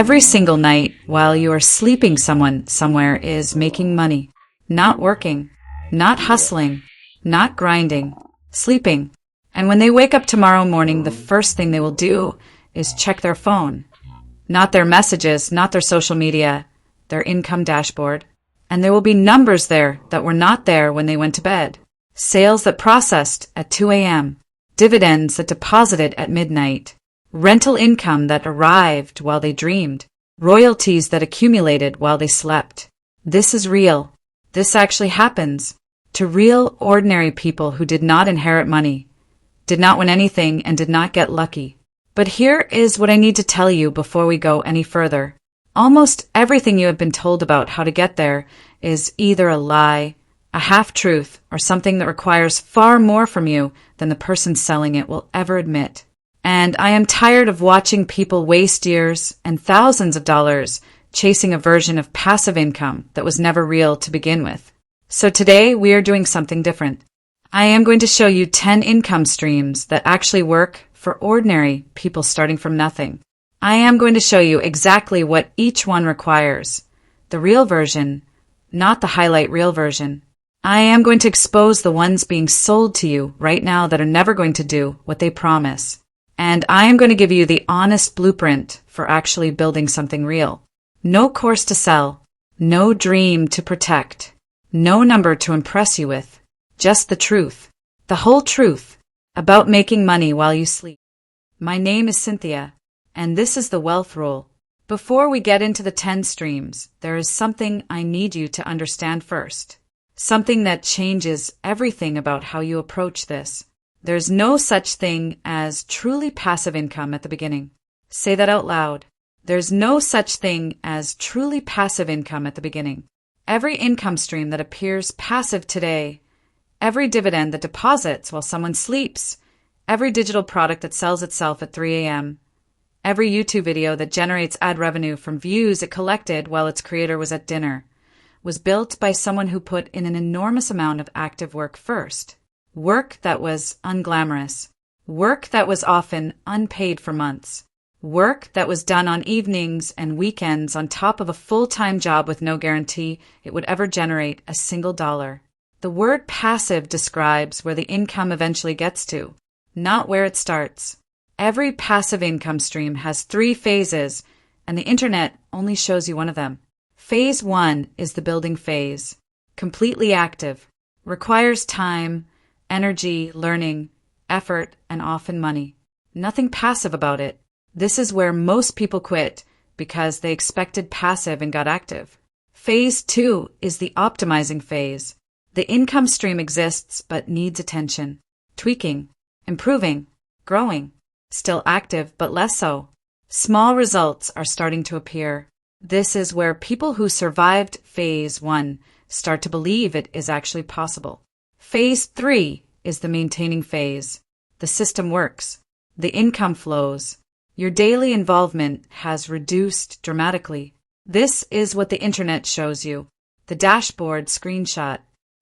Every single night while you are sleeping, someone somewhere is making money. Not working, not hustling, not grinding, sleeping. And when they wake up tomorrow morning, the first thing they will do is check their phone. Not their messages, not their social media, their income dashboard. And there will be numbers there that were not there when they went to bed. Sales that processed at 2 a.m. Dividends that deposited at midnight. Rental income that arrived while they dreamed. Royalties that accumulated while they slept. This is real. This actually happens to real, ordinary people who did not inherit money, did not win anything, and did not get lucky. But here is what I need to tell you before we go any further. Almost everything you have been told about how to get there is either a lie, a half-truth, or something that requires far more from you than the person selling it will ever admit. And I am tired of watching people waste years and thousands of dollars chasing a version of passive income that was never real to begin with. So today we are doing something different. I am going to show you 10 income streams that actually work for ordinary people starting from nothing. I am going to show you exactly what each one requires. The real version, not the highlight reel version. I am going to expose the ones being sold to you right now that are never going to do what they promise. And I am going to give you the honest blueprint for actually building something real. No course to sell, no dream to protect, no number to impress you with, just the truth, the whole truth, about making money while you sleep. My name is Cynthia, and this is the Wealth Rule. Before we get into the 10 streams, there is something I need you to understand first. Something that changes everything about how you approach this. There's no such thing as truly passive income at the beginning. Say that out loud. There's no such thing as truly passive income at the beginning. Every income stream that appears passive today, every dividend that deposits while someone sleeps, every digital product that sells itself at 3 a.m., every YouTube video that generates ad revenue from views it collected while its creator was at dinner, was built by someone who put in an enormous amount of active work first. Work that was unglamorous. Work that was often unpaid for months. Work that was done on evenings and weekends on top of a full-time job with no guarantee it would ever generate a single dollar. The word passive describes where the income eventually gets to, not where it starts. Every passive income stream has 3 phases, and the internet only shows you one of them. Phase 1 is the building phase. Completely active. Requires time, energy, learning, effort, and often money. Nothing passive about it. This is where most people quit because they expected passive and got active. Phase 2 is the optimizing phase. The income stream exists but needs attention, tweaking, improving, growing. Still active but less so. Small results are starting to appear. This is where people who survived Phase 1 start to believe it is actually possible. Phase 3 is the maintaining phase. The system works. The income flows. Your daily involvement has reduced dramatically. This is what the internet shows you. The dashboard screenshot.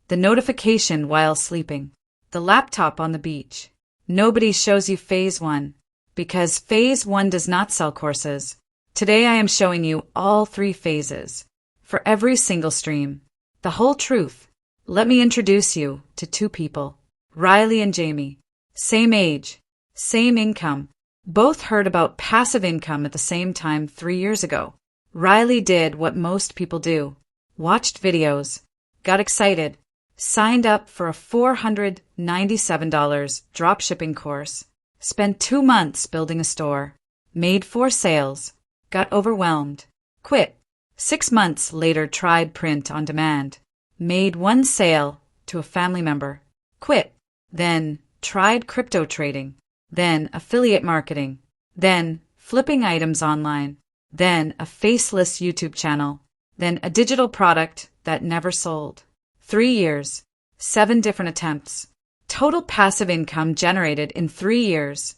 The notification while sleeping. The laptop on the beach. Nobody shows you Phase 1 because Phase 1 does not sell courses. Today I am showing you all 3 phases for every single stream. The whole truth. Let me introduce you to 2 people, Riley and Jamie. Same age, same income. Both heard about passive income at the same time 3 years ago. Riley did what most people do. Watched videos, got excited, signed up for a $497 dropshipping course, spent 2 months building a store, made 4 sales, got overwhelmed, quit. 6 months later tried print on demand. Made 1 sale to a family member, quit, then tried crypto trading, then affiliate marketing, then flipping items online, then a faceless YouTube channel, then a digital product that never sold. 3 years, 7 different attempts. Total passive income generated in 3 years,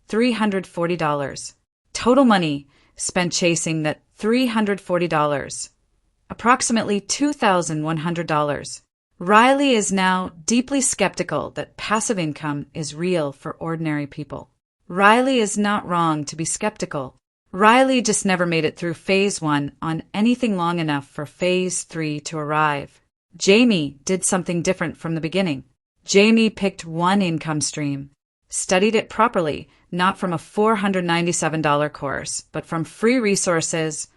$340. Total money spent chasing that $340. Approximately $2,100. Riley is now deeply skeptical that passive income is real for ordinary people. Riley is not wrong to be skeptical. Riley just never made it through phase 1 on anything long enough for phase 3 to arrive. Jamie did something different from the beginning. Jamie picked one income stream, studied it properly, not from a $497 course, but from free resources,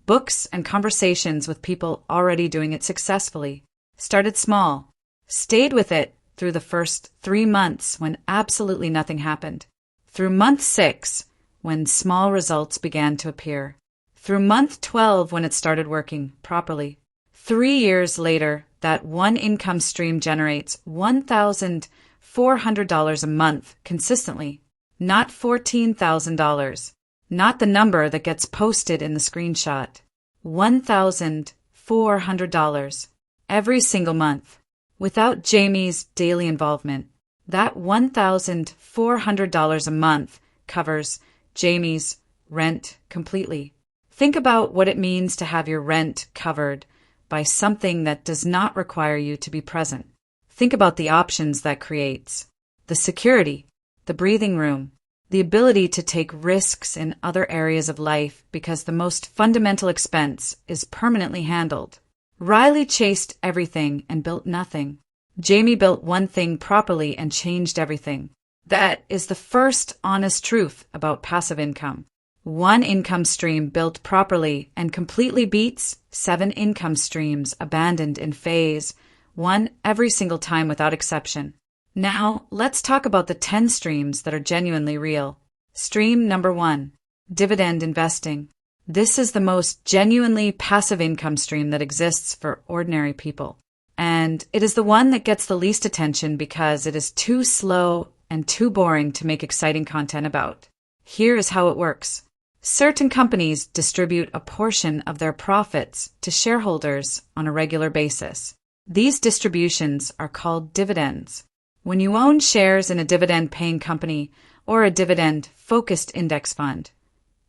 books, and conversations with people already doing it successfully. Started small, stayed with it through the first 3 months when absolutely nothing happened, through month 6 when small results began to appear, through month 12 when it started working properly. 3 years later, that one income stream generates $1,400 a month consistently, not $14,000, not the number that gets posted in the screenshot. $1,400 every single month. Without Jamie's daily involvement, that $1,400 a month covers Jamie's rent completely. Think about what it means to have your rent covered by something that does not require you to be present. Think about the options that creates. The security, the breathing room, the ability to take risks in other areas of life because the most fundamental expense is permanently handled. Riley chased everything and built nothing. Jamie built one thing properly and changed everything. That is the first honest truth about passive income. One income stream built properly and completely beats 7 income streams abandoned in phase 1 every single time without exception. Now, let's talk about the 10 streams that are genuinely real. Stream number 1, dividend investing. This is the most genuinely passive income stream that exists for ordinary people. And it is the one that gets the least attention because it is too slow and too boring to make exciting content about. Here is how it works. Certain companies distribute a portion of their profits to shareholders on a regular basis. These distributions are called dividends. When you own shares in a dividend-paying company or a dividend-focused index fund,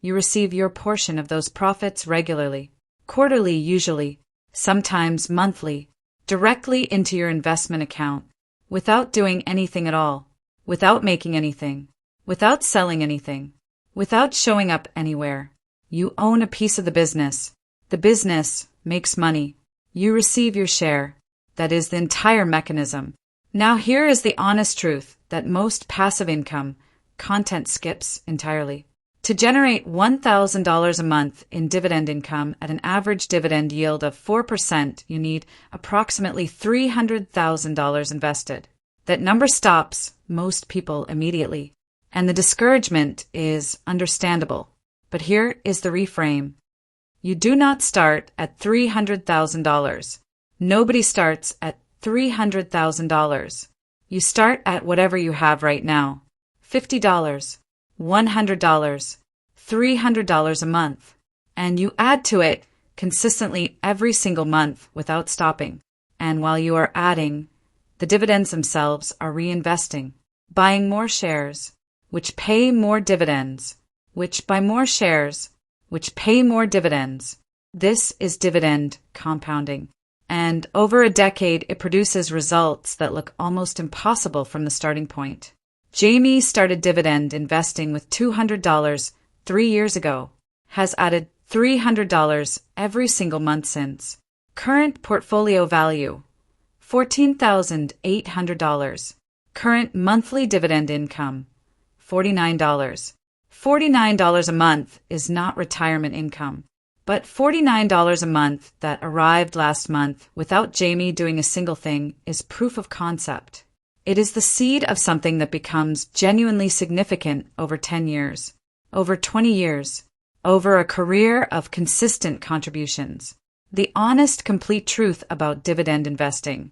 you receive your portion of those profits regularly, quarterly usually, sometimes monthly, directly into your investment account, without doing anything at all, without making anything, without selling anything, without showing up anywhere. You own a piece of the business. The business makes money. You receive your share. That is the entire mechanism. Now here is the honest truth that most passive income content skips entirely. To generate $1,000 a month in dividend income at an average dividend yield of 4%, you need approximately $300,000 invested. That number stops most people immediately, and the discouragement is understandable. But here is the reframe. You do not start at $300,000. Nobody starts at $300,000. You start at whatever you have right now. $50, $100, $300 a month. And you add to it consistently every single month without stopping. And while you are adding, the dividends themselves are reinvesting, buying more shares, which pay more dividends, which buy more shares, which pay more dividends. This is dividend compounding. And over a decade, it produces results that look almost impossible from the starting point. Jamie started dividend investing with $200 3 years ago, has added $300 every single month since. Current portfolio value, $14,800. Current monthly dividend income, $49. $49 a month is not retirement income. But $49 a month that arrived last month without Jamie doing a single thing is proof of concept. It is the seed of something that becomes genuinely significant over 10 years, over 20 years, over a career of consistent contributions. The honest, complete truth about dividend investing.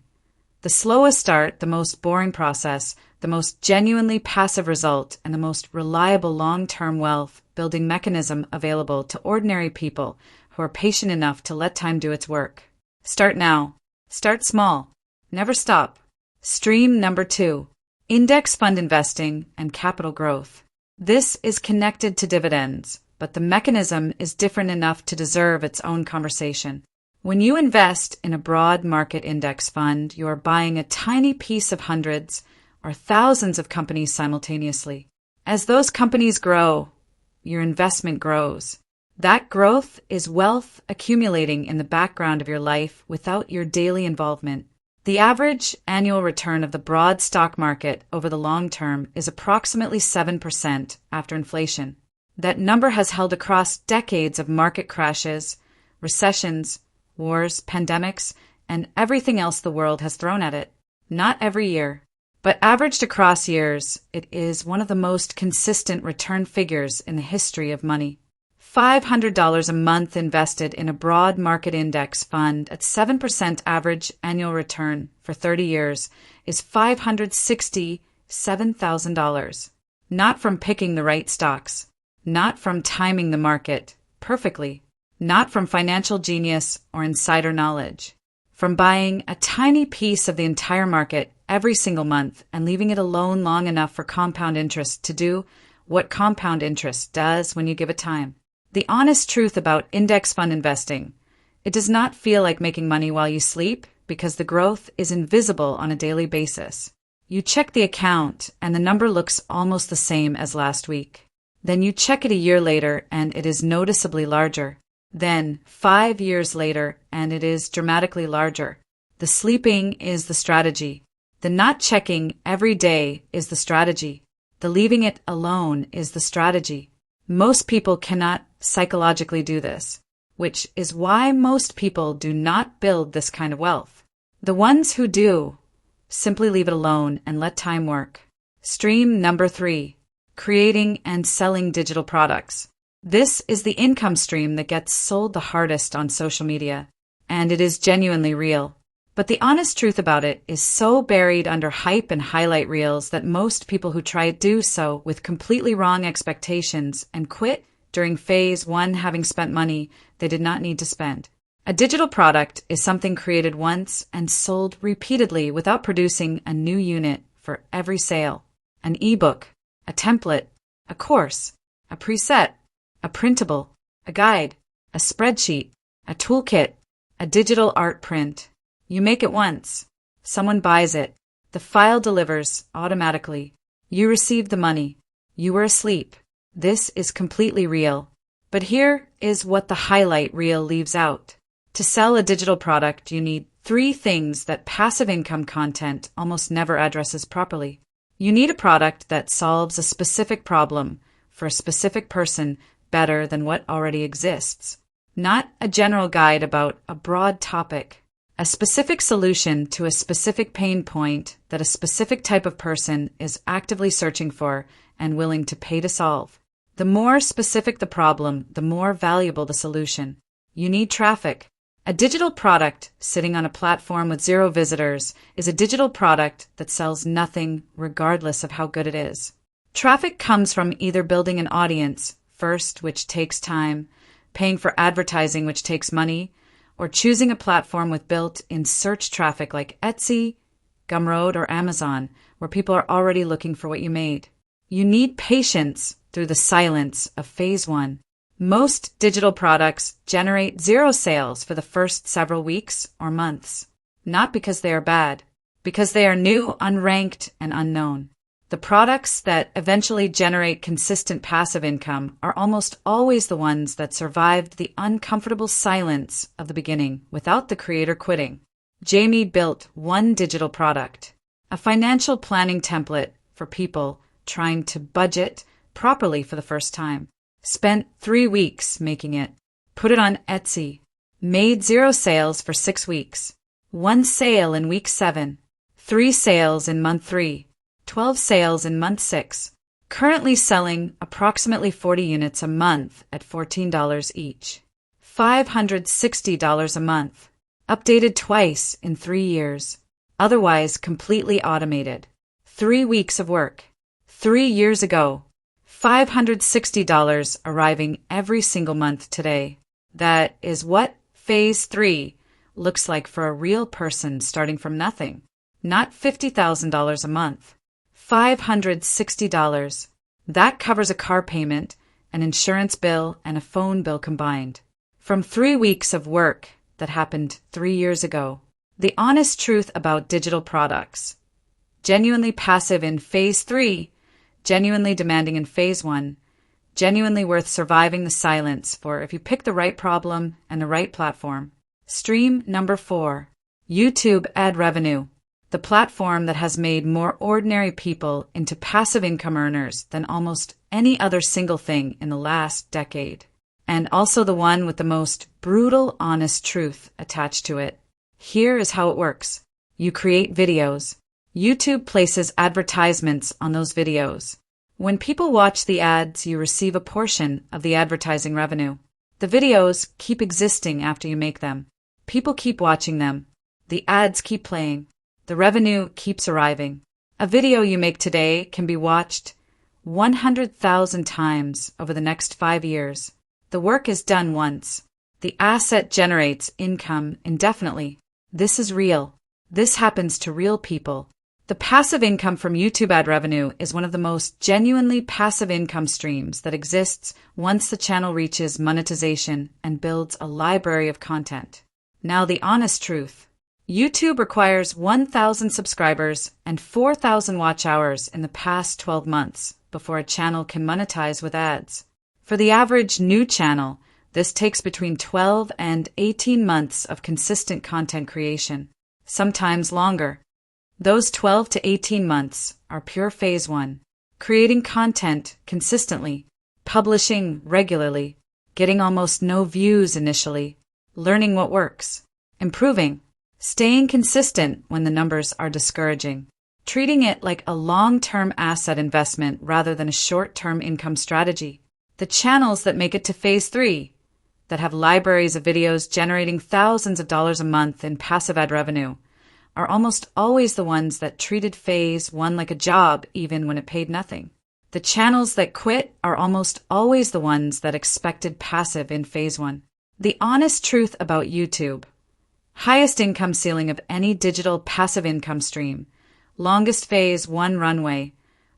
The slowest start, the most boring process, the most genuinely passive result, and the most reliable long-term wealth building mechanism available to ordinary people who are patient enough to let time do its work. Start now. Start small. Never stop. Stream number 2, index fund investing and capital growth. This is connected to dividends, but the mechanism is different enough to deserve its own conversation. When you invest in a broad market index fund, you are buying a tiny piece of hundreds or thousands of companies simultaneously. As those companies grow, your investment grows. That growth is wealth accumulating in the background of your life without your daily involvement. The average annual return of the broad stock market over the long term is approximately 7% after inflation. That number has held across decades of market crashes, recessions, wars, pandemics, and everything else the world has thrown at it. Not every year, but averaged across years, it is one of the most consistent return figures in the history of money. $500 a month invested in a broad market index fund at 7% average annual return for 30 years is $567,000. Not from picking the right stocks, not from timing the market perfectly, not from financial genius or insider knowledge, from buying a tiny piece of the entire market every single month and leaving it alone long enough for compound interest to do what compound interest does when you give it time. The honest truth about index fund investing, it does not feel like making money while you sleep because the growth is invisible on a daily basis. You check the account and the number looks almost the same as last week. Then you check it a year later and it is noticeably larger. Then 5 years later and it is dramatically larger. The sleeping is the strategy. The not checking every day is the strategy. The leaving it alone is the strategy. Most people cannot psychologically do this, which is why most people do not build this kind of wealth. The ones who do simply leave it alone and let time work. Stream number 3, creating and selling digital products. This is the income stream that gets sold the hardest on social media, and it is genuinely real. But the honest truth about it is so buried under hype and highlight reels that most people who try it do so with completely wrong expectations and quit during phase 1 having spent money they did not need to spend. A digital product is something created once and sold repeatedly without producing a new unit for every sale. An ebook, a template, a course, a preset, a printable, a guide, a spreadsheet, a toolkit, a digital art print. You make it once. Someone buys it. The file delivers automatically. You receive the money. You were asleep. This is completely real. But here is what the highlight reel leaves out. To sell a digital product, you need 3 things that passive income content almost never addresses properly. You need a product that solves a specific problem for a specific person better than what already exists. Not a general guide about a broad topic. A specific solution to a specific pain point that a specific type of person is actively searching for and willing to pay to solve. The more specific the problem, the more valuable the solution. You need traffic. A digital product sitting on a platform with 0 visitors is a digital product that sells nothing regardless of how good it is. Traffic comes from either building an audience first, which takes time, paying for advertising, which takes money, or choosing a platform with built-in search traffic like Etsy, Gumroad, or Amazon, where people are already looking for what you made. You need patience through the silence of phase 1. Most digital products generate 0 sales for the first several weeks or months, not because they are bad, because they are new, unranked, and unknown. The products that eventually generate consistent passive income are almost always the ones that survived the uncomfortable silence of the beginning without the creator quitting. Jamie built one digital product, a financial planning template for people trying to budget properly for the first time. Spent 3 weeks making it, put it on Etsy, made 0 sales for 6 weeks, 1 sale in week 7, 3 sales in month 3, 12 sales in month 6, currently selling approximately 40 units a month at $14 each. $560 a month, updated twice in 3 years, otherwise completely automated. 3 weeks of work. 3 years ago, $560 arriving every single month today. That is what phase 3 looks like for a real person starting from nothing. Not $50,000 a month. $560. That covers a car payment, an insurance bill, and a phone bill combined. From 3 weeks of work that happened 3 years ago. The honest truth about digital products. Genuinely passive in phase 3, genuinely demanding in phase 1, Genuinely worth surviving the silence for if you pick the right problem and the right platform. Stream number 4. YouTube ad revenue. The platform that has made more ordinary people into passive income earners than almost any other single thing in the last decade. And also the one with the most brutal, honest truth attached to it. Here is how it works. You create videos. YouTube places advertisements on those videos. When people watch the ads, you receive a portion of the advertising revenue. The videos keep existing after you make them. People keep watching them. The ads keep playing. The revenue keeps arriving. A video you make today can be watched 100,000 times over the next 5 years. The work is done once. The asset generates income indefinitely. This is real. This happens to real people. The passive income from YouTube ad revenue is one of the most genuinely passive income streams that exists once the channel reaches monetization and builds a library of content. Now the honest truth. YouTube requires 1,000 subscribers and 4,000 watch hours in the past 12 months before a channel can monetize with ads. For the average new channel, this takes between 12 and 18 months of consistent content creation, sometimes longer. Those 12 to 18 months are pure phase 1, creating content consistently, publishing regularly, getting almost no views initially, learning what works, improving, staying consistent when the numbers are discouraging, treating it like a long-term asset investment rather than a short-term income strategy. The channels that make it to phase 3, that have libraries of videos generating thousands of dollars a month in passive ad revenue, are almost always the ones that treated phase 1 like a job even when it paid nothing. The channels that quit are almost always the ones that expected passive in phase 1. The honest truth about YouTube. Highest income ceiling of any digital passive income stream. Longest phase 1 runway.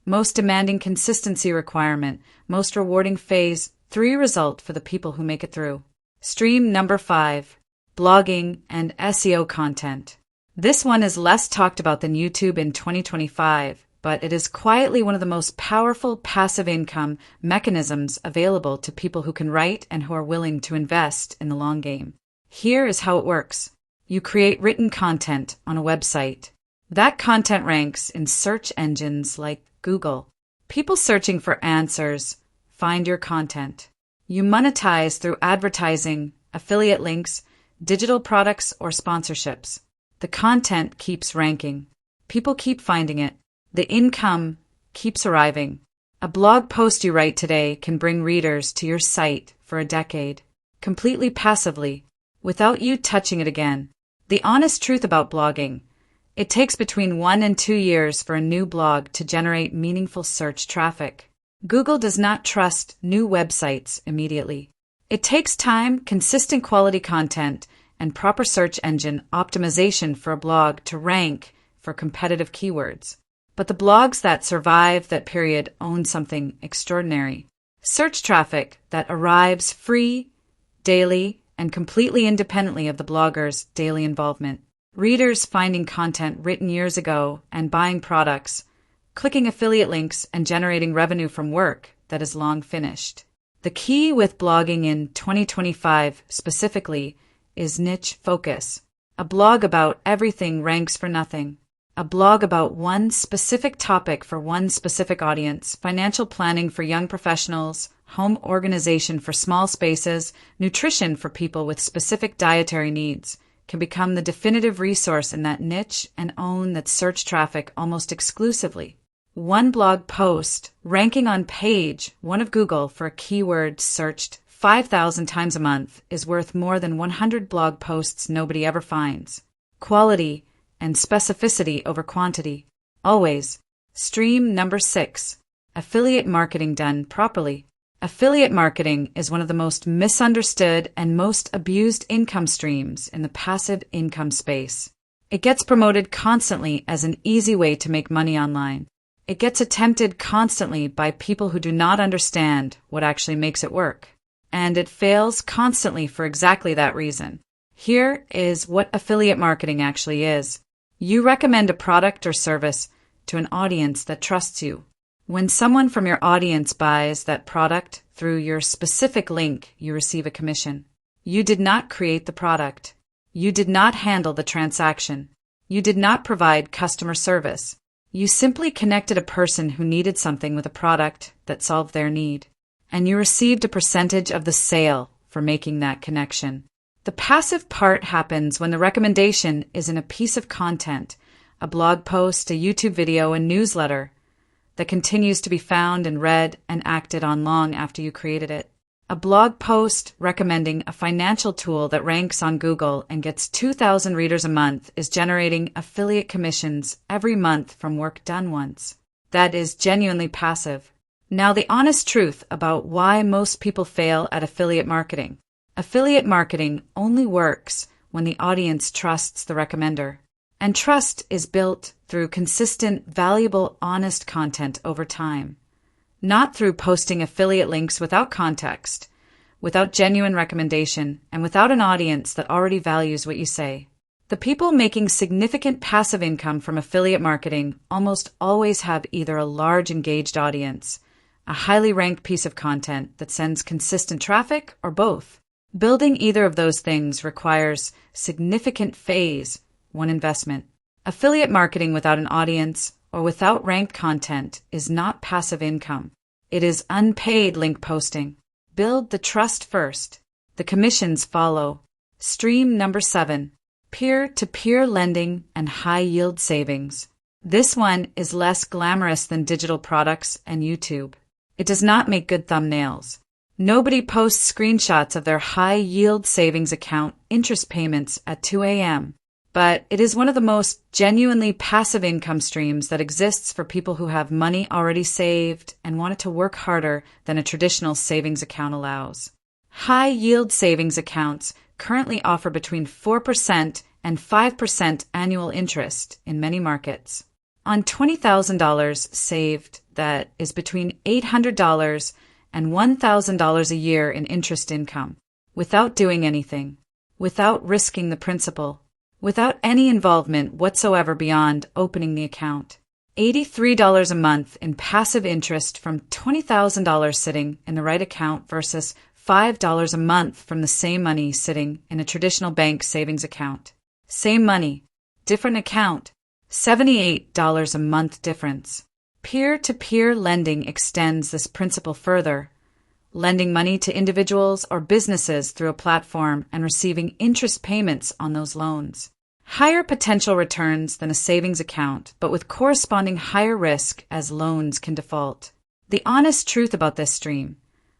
Most demanding consistency requirement. Most rewarding phase 3 result for the people who make it through. Stream number 5. Blogging and SEO content. This one is less talked about than YouTube in 2025, but it is quietly one of the most powerful passive income mechanisms available to people who can write and who are willing to invest in the long game. Here is how it works. You create written content on a website. That content ranks in search engines like Google. People searching for answers find your content. You monetize through advertising, affiliate links, digital products, or sponsorships. The content keeps ranking. People keep finding it. The income keeps arriving. A blog post you write today can bring readers to your site for a decade, completely passively, without you touching it again. The honest truth about blogging. It takes between 1 and 2 years for a new blog to generate meaningful search traffic. Google does not trust new websites immediately. It takes time, consistent quality content, and proper search engine optimization for a blog to rank for competitive keywords. But the blogs that survive that period own something extraordinary. Search traffic that arrives free, daily, and completely independently of the blogger's daily involvement. Readers finding content written years ago and buying products, clicking affiliate links and generating revenue from work that is long finished. The key with blogging in 2025 specifically is niche focus. A blog about everything ranks for nothing. A blog about one specific topic for one specific audience, financial planning for young professionals, home organization for small spaces, nutrition for people with specific dietary needs, can become the definitive resource in that niche and own that search traffic almost exclusively. One blog post ranking on page 1 of Google for a keyword searched 5,000 times a month is worth more than 100 blog posts nobody ever finds. Quality and specificity over quantity. Always. Stream number 6. Affiliate marketing done properly. Affiliate marketing is one of the most misunderstood and most abused income streams in the passive income space. It gets promoted constantly as an easy way to make money online. It gets attempted constantly by people who do not understand what actually makes it work. And it fails constantly for exactly that reason. Here is what affiliate marketing actually is. You recommend a product or service to an audience that trusts you. When someone from your audience buys that product through your specific link, you receive a commission. You did not create the product. You did not handle the transaction. You did not provide customer service. You simply connected a person who needed something with a product that solved their need, and you received a percentage of the sale for making that connection. The passive part happens when the recommendation is in a piece of content, a blog post, a YouTube video, a newsletter that continues to be found and read and acted on long after you created it. A blog post recommending a financial tool that ranks on Google and gets 2,000 readers a month is generating affiliate commissions every month from work done once. That is genuinely passive. Now, the honest truth about why most people fail at affiliate marketing. Affiliate marketing only works when the audience trusts the recommender. And trust is built through consistent, valuable, honest content over time. Not through posting affiliate links without context, without genuine recommendation, and without an audience that already values what you say. The people making significant passive income from affiliate marketing almost always have either a large engaged audience, a highly ranked piece of content that sends consistent traffic, or both. Building either of those things requires significant phase one investment. Affiliate marketing without an audience or without ranked content is not passive income. It is unpaid link posting. Build the trust first. The commissions follow. Stream number 7. Peer-to-peer lending and high-yield savings. This one is less glamorous than digital products and YouTube. It does not make good thumbnails. Nobody posts screenshots of their high-yield savings account interest payments at 2 a.m., but it is one of the most genuinely passive income streams that exists for people who have money already saved and want it to work harder than a traditional savings account allows. High-yield savings accounts currently offer between 4% and 5% annual interest in many markets. On $20,000 saved, that is between $800 and $1,000 a year in interest income, without doing anything, without risking the principal, without any involvement whatsoever beyond opening the account. $83 a month in passive interest from $20,000 sitting in the right account versus $5 a month from the same money sitting in a traditional bank savings account. Same money, different account, $78 a month difference. Peer-to-peer lending extends this principle further, lending money to individuals or businesses through a platform and receiving interest payments on those loans. Higher potential returns than a savings account, but with corresponding higher risk as loans can default. The honest truth about this stream: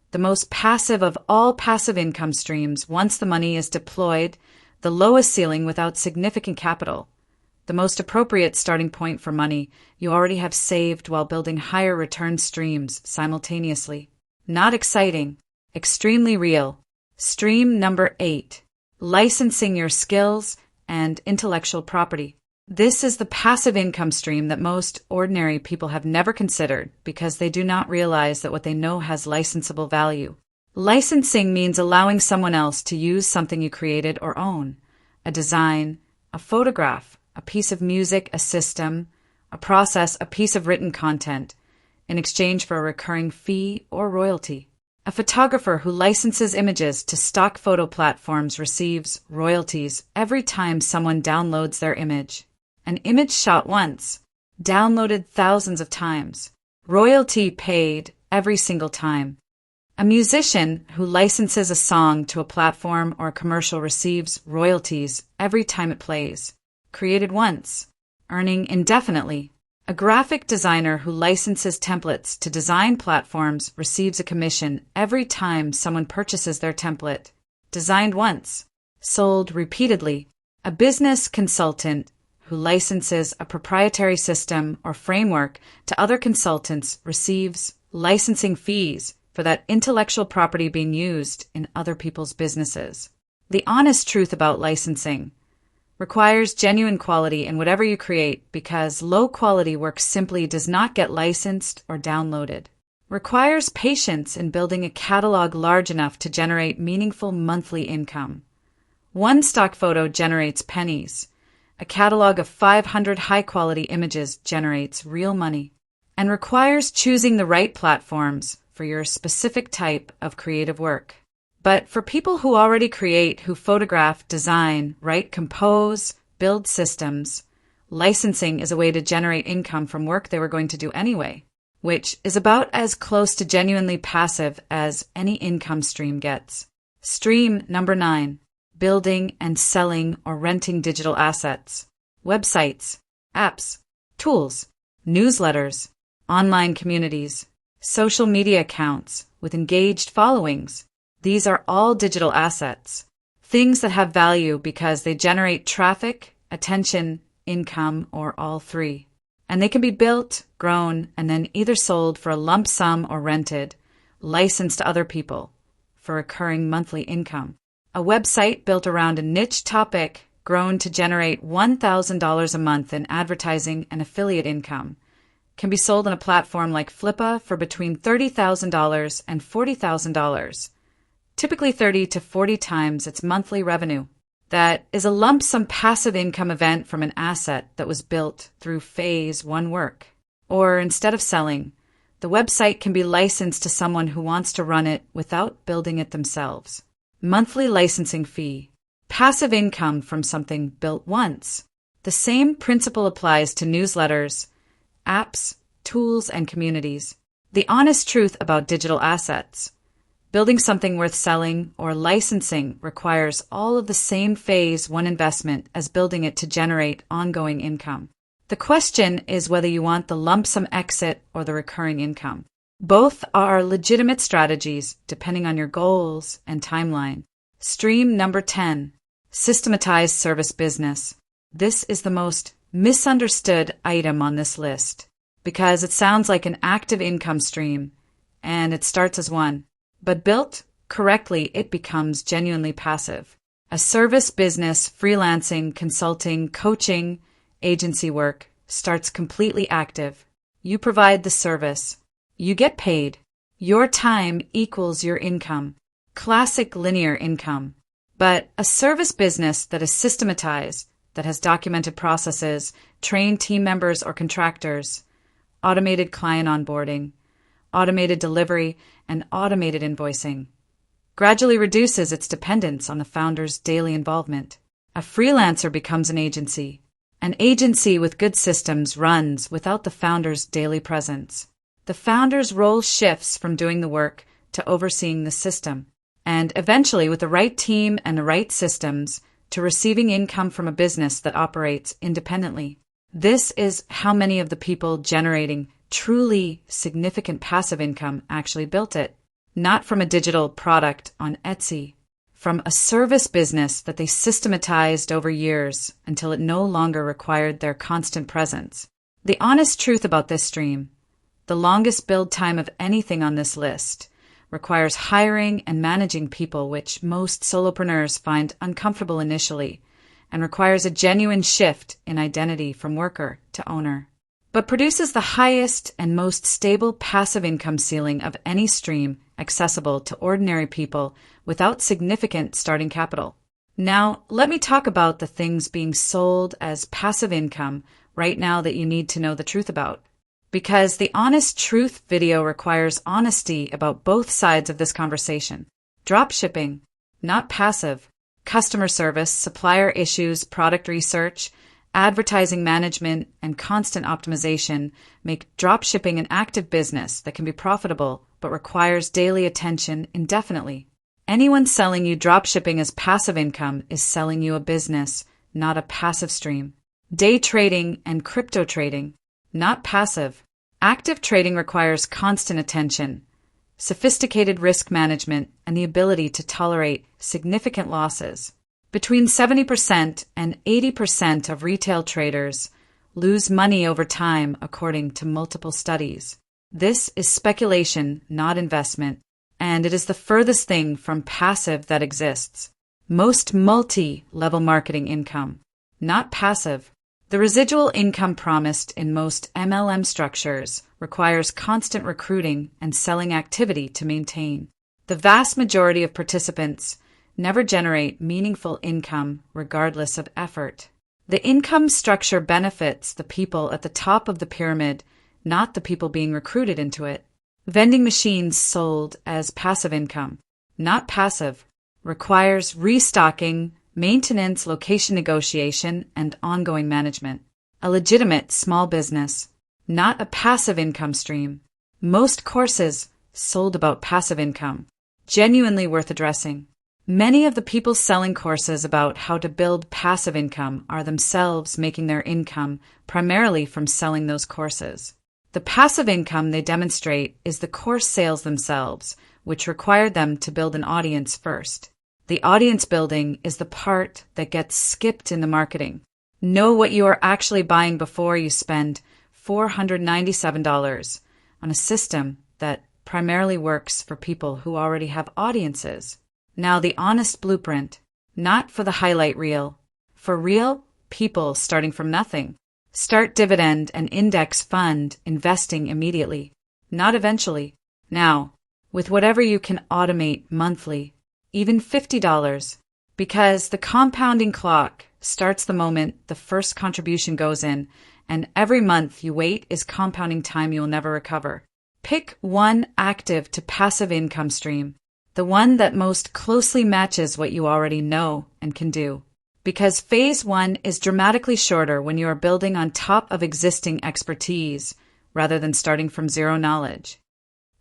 the most passive of all passive income streams once the money is deployed, the lowest ceiling without significant capital, the most appropriate starting point for money you already have saved while building higher return streams simultaneously. Not exciting, extremely real. Stream number 8. Licensing your skills and intellectual property. This is the passive income stream that most ordinary people have never considered because they do not realize that what they know has licensable value. Licensing means allowing someone else to use something you created or own, a design, a photograph, a piece of music, a system, a process, a piece of written content, in exchange for a recurring fee or royalty. A photographer who licenses images to stock photo platforms receives royalties every time someone downloads their image. An image shot once, downloaded thousands of times. Royalty paid every single time. A musician who licenses a song to a platform or a commercial receives royalties every time it plays. Created once, earning indefinitely. A graphic designer who licenses templates to design platforms receives a commission every time someone purchases their template. Designed once, sold repeatedly. A business consultant who licenses a proprietary system or framework to other consultants receives licensing fees for that intellectual property being used in other people's businesses. The honest truth about licensing: requires genuine quality in whatever you create because low-quality work simply does not get licensed or downloaded. Requires patience in building a catalog large enough to generate meaningful monthly income. One stock photo generates pennies. A catalog of 500 high-quality images generates real money. and requires choosing the right platforms for your specific type of creative work. But for people who already create, who photograph, design, write, compose, build systems, licensing is a way to generate income from work they were going to do anyway, which is about as close to genuinely passive as any income stream gets. Stream number 9, building and selling or renting digital assets, websites, apps, tools, newsletters, online communities, social media accounts with engaged followings. These are all digital assets, things that have value because they generate traffic, attention, income, or all three. And they can be built, grown, and then either sold for a lump sum or rented, licensed to other people for recurring monthly income. A website built around a niche topic grown to generate $1,000 a month in advertising and affiliate income can be sold on a platform like Flippa for between $30,000 and $40,000. Typically 30 to 40 times its monthly revenue. That is a lump sum passive income event from an asset that was built through phase 1 work. Or instead of selling, the website can be licensed to someone who wants to run it without building it themselves. Monthly licensing fee. Passive income from something built once. The same principle applies to newsletters, apps, tools, and communities. The honest truth about digital assets. Building something worth selling or licensing requires all of the same phase 1 investment as building it to generate ongoing income. The question is whether you want the lump sum exit or the recurring income. Both are legitimate strategies depending on your goals and timeline. Stream number 10, systematized service business. This is the most misunderstood item on this list because it sounds like an active income stream and it starts as one. But built correctly, it becomes genuinely passive. A service business, freelancing, consulting, coaching, agency work starts completely active. You provide the service. You get paid. Your time equals your income. Classic linear income. But a service business that is systematized, that has documented processes, trained team members or contractors, automated client onboarding, automated delivery, and automated invoicing, gradually reduces its dependence on the founder's daily involvement. A freelancer becomes an agency. An agency with good systems runs without the founder's daily presence. The founder's role shifts from doing the work to overseeing the system, and eventually, with the right team and the right systems, to receiving income from a business that operates independently. This is how many of the people generating truly significant passive income actually built it, not from a digital product on Etsy, from a service business that they systematized over years until it no longer required their constant presence. The honest truth about this stream, the longest build time of anything on this list, requires hiring and managing people, which most solopreneurs find uncomfortable initially, and requires a genuine shift in identity from worker to owner, but produces the highest and most stable passive income ceiling of any stream accessible to ordinary people without significant starting capital. Now, let me talk about the things being sold as passive income right now that you need to know the truth about. Because the Honest Truth video requires honesty about both sides of this conversation. Dropshipping, not passive. Customer service, supplier issues, product research, advertising management, and constant optimization make dropshipping an active business that can be profitable but requires daily attention indefinitely. Anyone selling you dropshipping as passive income is selling you a business, not a passive stream. Day trading and crypto trading, not passive. Active trading requires constant attention, sophisticated risk management, and the ability to tolerate significant losses. Between 70% and 80% of retail traders lose money over time, according to multiple studies. This is speculation, not investment, and it is the furthest thing from passive that exists. Most multi-level marketing income, not passive. The residual income promised in most MLM structures requires constant recruiting and selling activity to maintain. The vast majority of participants never generate meaningful income regardless of effort. The income structure benefits the people at the top of the pyramid not the people being recruited into it. Vending machines sold as passive income, not passive, requires restocking, maintenance, location negotiation, and ongoing management. A legitimate small business, not a passive income stream. Most courses sold about passive income, genuinely worth addressing. Many of the people selling courses about how to build passive income are themselves making their income primarily from selling those courses. The passive income they demonstrate is the course sales themselves, which required them to build an audience first. The audience building is the part that gets skipped in the marketing. Know what you are actually buying before you spend $497 on a system that primarily works for people who already have audiences. Now the honest blueprint, not for the highlight reel, for real people starting from nothing. Start dividend and index fund investing immediately, not eventually. Now, with whatever you can automate monthly, even $50, because the compounding clock starts the moment the first contribution goes in, and every month you wait is compounding time you'll never recover. Pick one active to passive income stream, the one that most closely matches what you already know and can do. Because phase 1 is dramatically shorter when you are building on top of existing expertise rather than starting from zero knowledge.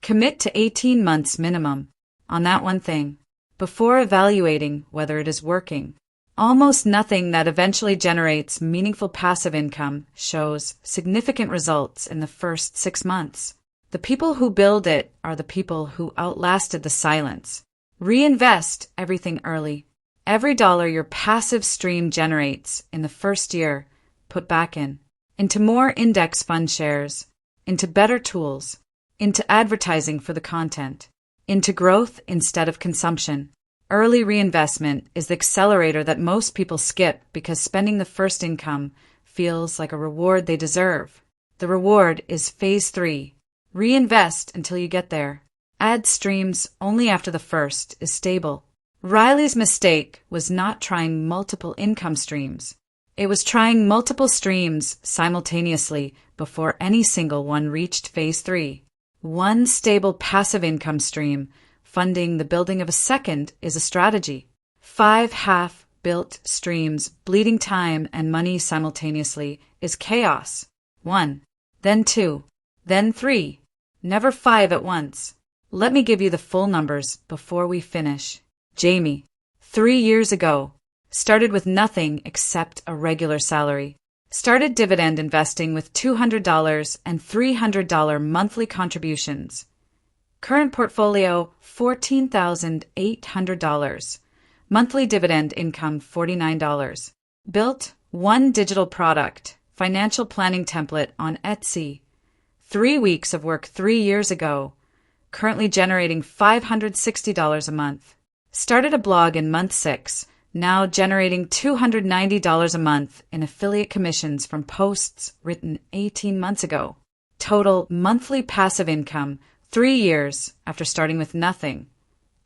Commit to 18 months minimum on that one thing before evaluating whether it is working. Almost nothing that eventually generates meaningful passive income shows significant results in the first 6 months. The people who build it are the people who outlasted the silence. Reinvest everything early. Every dollar your passive stream generates in the first year, put back into more index fund shares, into better tools, into advertising for the content, into growth instead of consumption. Early reinvestment is the accelerator that most people skip because spending the first income feels like a reward they deserve. The reward is phase 3. Reinvest until you get there. Add streams only after the first is stable. Riley's mistake was not trying multiple income streams. It was trying multiple streams simultaneously before any single one reached phase 3. One stable passive income stream funding the building of a second is a strategy. 5 half-built streams bleeding time and money simultaneously is chaos. 1, then 2, then 3, never 5 at once. Let me give you the full numbers before we finish. Jamie, 3 years ago, started with nothing except a regular salary. Started dividend investing with $200 and $300 monthly contributions. Current portfolio, $14,800. Monthly dividend income, $49. Built one digital product, financial planning template on Etsy. 3 weeks of work 3 years ago. Currently generating $560 a month. Started a blog in month 6, now generating $290 a month in affiliate commissions from posts written 18 months ago. Total monthly passive income, 3 years after starting with nothing,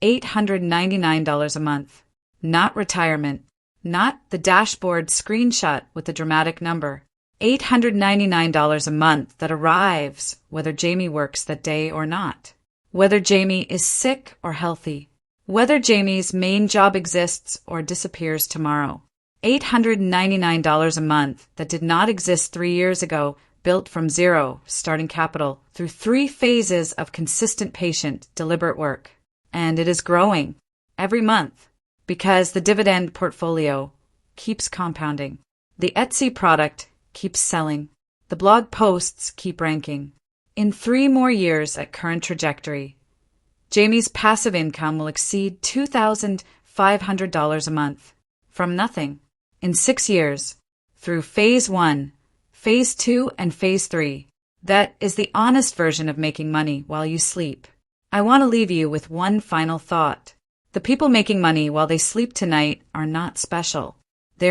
$899 a month. Not retirement, not the dashboard screenshot with the dramatic number. $899 a month that arrives whether Jamie works that day or not. Whether Jamie is sick or healthy. Whether Jamie's main job exists or disappears tomorrow. $899 a month that did not exist 3 years ago, built from zero, starting capital, through 3 phases of consistent, patient, deliberate work. And it is growing every month because the dividend portfolio keeps compounding. The Etsy product keeps selling. The blog posts keep ranking. In 3 more years at current trajectory, Jamie's passive income will exceed $2,500 a month. From nothing. In 6 years. Through phase 1, phase 2, and phase 3. That is the honest version of making money while you sleep. I want to leave you with one final thought. The people making money while they sleep tonight are not special.